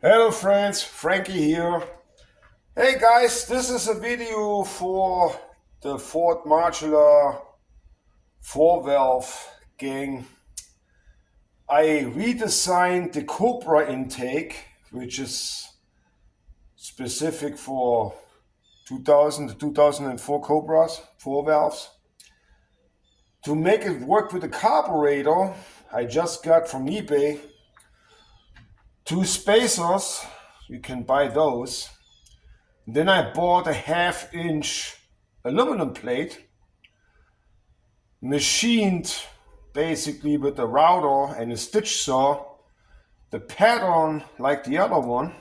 Hello friends, Frankie here. Hey guys, this is a video for the Ford Modular 4-valve gang. I redesigned the Cobra intake, which is specific for 2000 to 2004 Cobras, 4 valves. To make it work with the carburetor, I just got from eBay 2 spacers. You can buy those. Then I bought a 1/2 inch aluminum plate, machined basically with a router and a stitch saw, the pattern like the other one.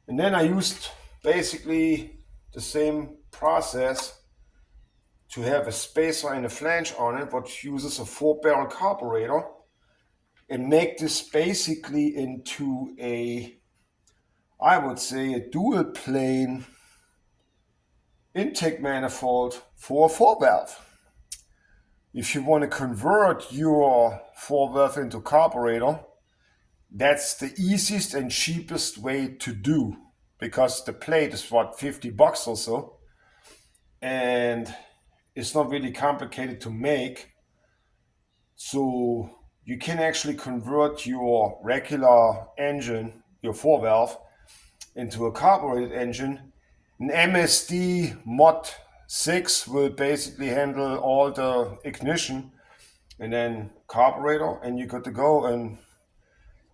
And then I used basically the same process to have a spacer and a flange on it, but uses a 4-barrel carburetor, and make this basically into I would say a dual plane intake manifold for a 4-valve. If you want to convert your 4-valve into carburetor, that's the easiest and cheapest way to do, because the plate is what, $50 or so, and it's not really complicated to make. So you can actually convert your regular engine, your 4-valve, into a carbureted engine. An MSD Mod 6 will basically handle all the ignition, and then carburetor, and you're good to go. And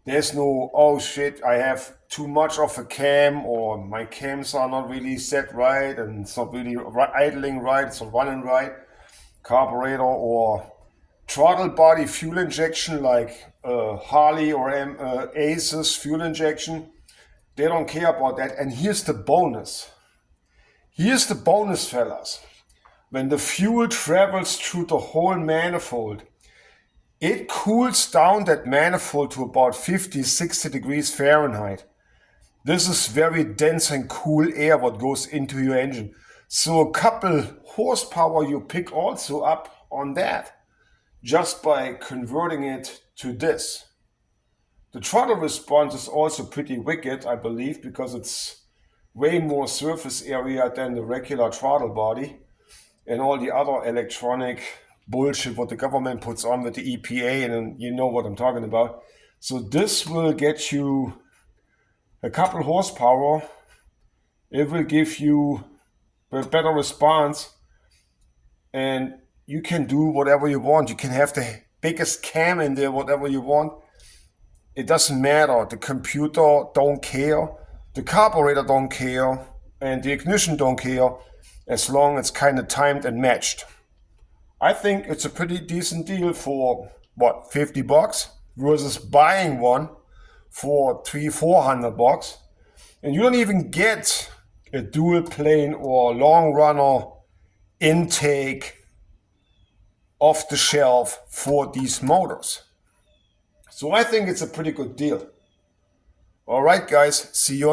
there's no, oh shit, I have too much of a cam, or my cams are not really set right, and it's not really idling right, it's not running right. Carburetor or throttle body fuel injection, like Harley or Aces fuel injection, they don't care about that. And here's the bonus. Here's the bonus, fellas. When the fuel travels through the whole manifold, it cools down that manifold to about 50, 60 degrees Fahrenheit. This is very dense and cool air what goes into your engine. So a couple horsepower you pick also up on that, just by converting it to this. The throttle response is also pretty wicked, I believe, because it's way more surface area than the regular throttle body and all the other electronic bullshit what the government puts on with the EPA, and you know what I'm talking about. So this will get you a couple horsepower. It will give you a better response, and you can do whatever you want. You can have the biggest cam in there, whatever you want. It doesn't matter. The computer don't care, the carburetor don't care, and the ignition don't care, as long as it's kind of timed and matched. I think it's a pretty decent deal for what, $50 versus buying one for $300-400, and you don't even get a dual plane or long runner intake off the shelf for these motors. So I think it's a pretty good deal. All right, guys, see you.